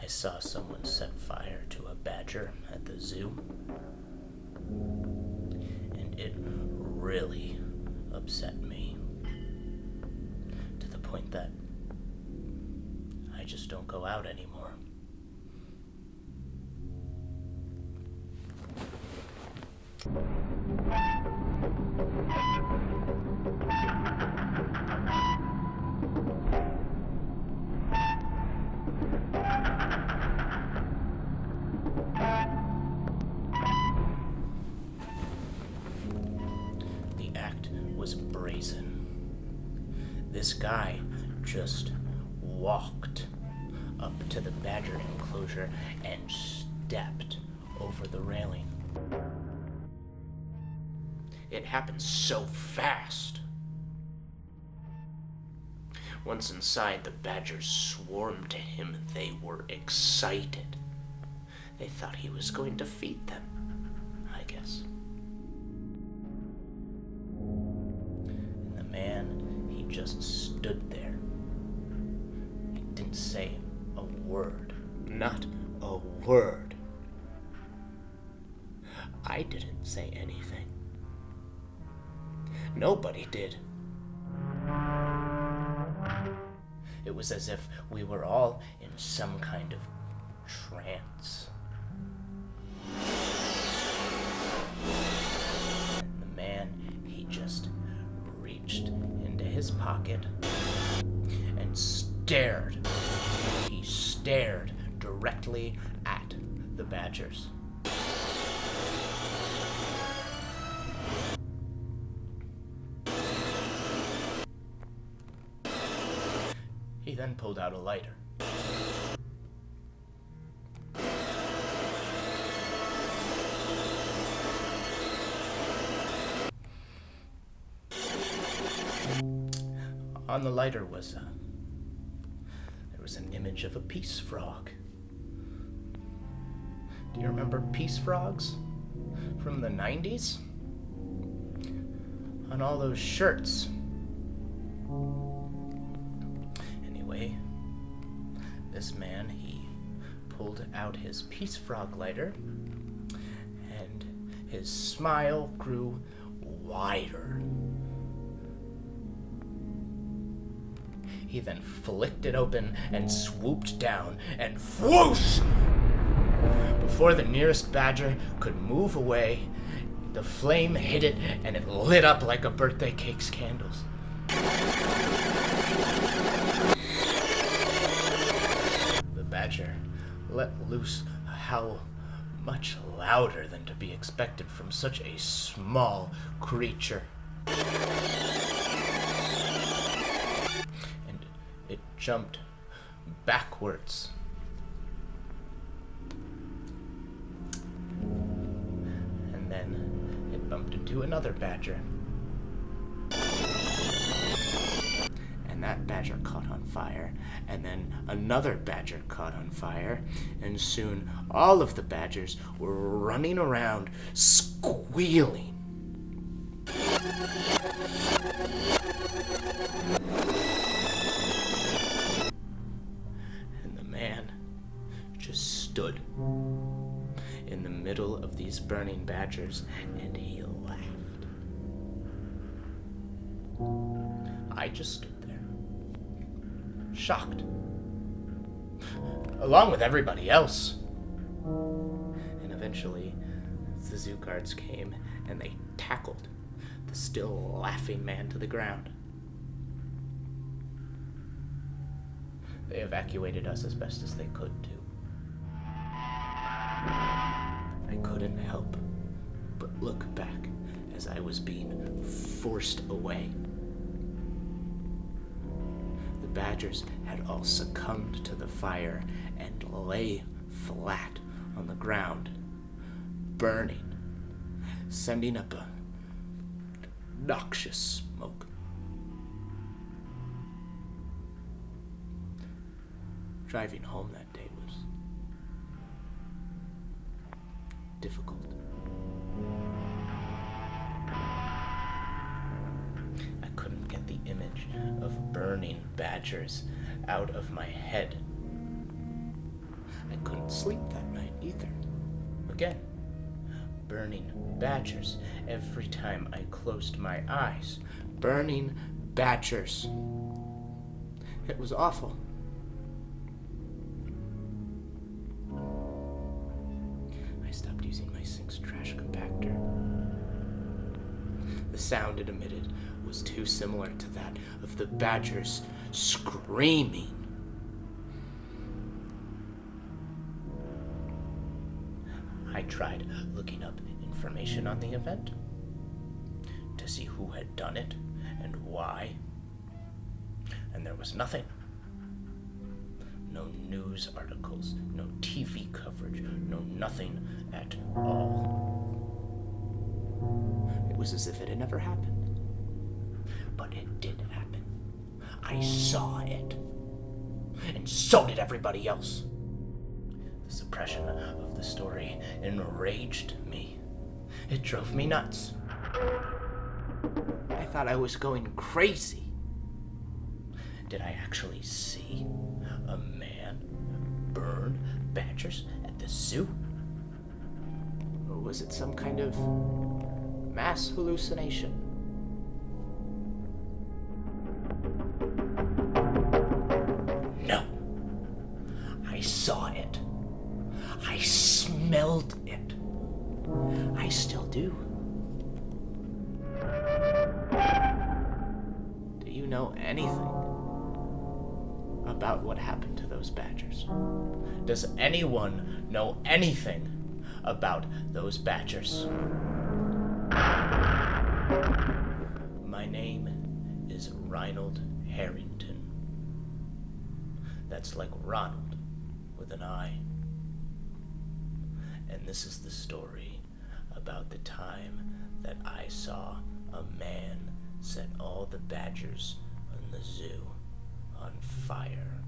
I saw someone set fire to a badger at the zoo, and it really upset me to the point that I just don't go out anymore. The act was brazen. This guy just walked up to the badger enclosure and stepped over the railing. It happened so fast. Once inside, the badgers swarmed to him. They were excited. They thought he was going to feed them, I guess. And the man, he just stood there. He didn't say a word. Not a word. I didn't say anything. Nobody did. It was as if we were all in some kind of trance. And the man, he just reached into his pocket and stared. He stared directly at the badgers. He then pulled out a lighter. On the lighter was there was an image of a peace frog. Do you remember peace frogs from the 90s? On all those shirts. Anyway, this man, he pulled out his peace frog lighter, and his smile grew wider. He then flicked it open and swooped down, and whoosh! Before the nearest badger could move away, the flame hit it, and it lit up like a birthday cake's candles. The badger let loose a howl much louder than to be expected from such a small creature. And it jumped backwards. And then it bumped into another badger. And that badger caught on fire, and then another badger caught on fire, and soon all of the badgers were running around squealing. And the man just stood in the middle of these burning badgers, and he laughed. I just stood there, shocked, along with everybody else. And eventually, the zoo guards came and they tackled the still laughing man to the ground. They evacuated us as best as they could, too. I couldn't help but look back as I was being forced away. The badgers had all succumbed to the fire and lay flat on the ground, burning, sending up a noxious smoke. Driving home that day was difficult. I couldn't get the image of burning badgers out of my head. I couldn't sleep that night either. Again, burning badgers every time I closed my eyes. Burning badgers. It was awful. I stopped using my sink's trash compactor. The sound it emitted was too similar to that of the badgers screaming. I tried looking up information on the event to see who had done it and why, and there was nothing. No news articles, no TV coverage, no nothing at all. It was as if it had never happened. But it did happen. I saw it. And so did everybody else. The suppression of the story enraged me. It drove me nuts. I thought I was going crazy. Did I actually see a man burn badgers at the zoo? Or was it some kind of mass hallucination? No. I saw it. I smelled it. I still do. Do you know anything about what happened to those badgers? Does anyone know anything about those badgers? My name is Reinald Harrington. That's like Ronald with an I. And this is the story about the time that I saw a man set all the badgers in the zoo on fire.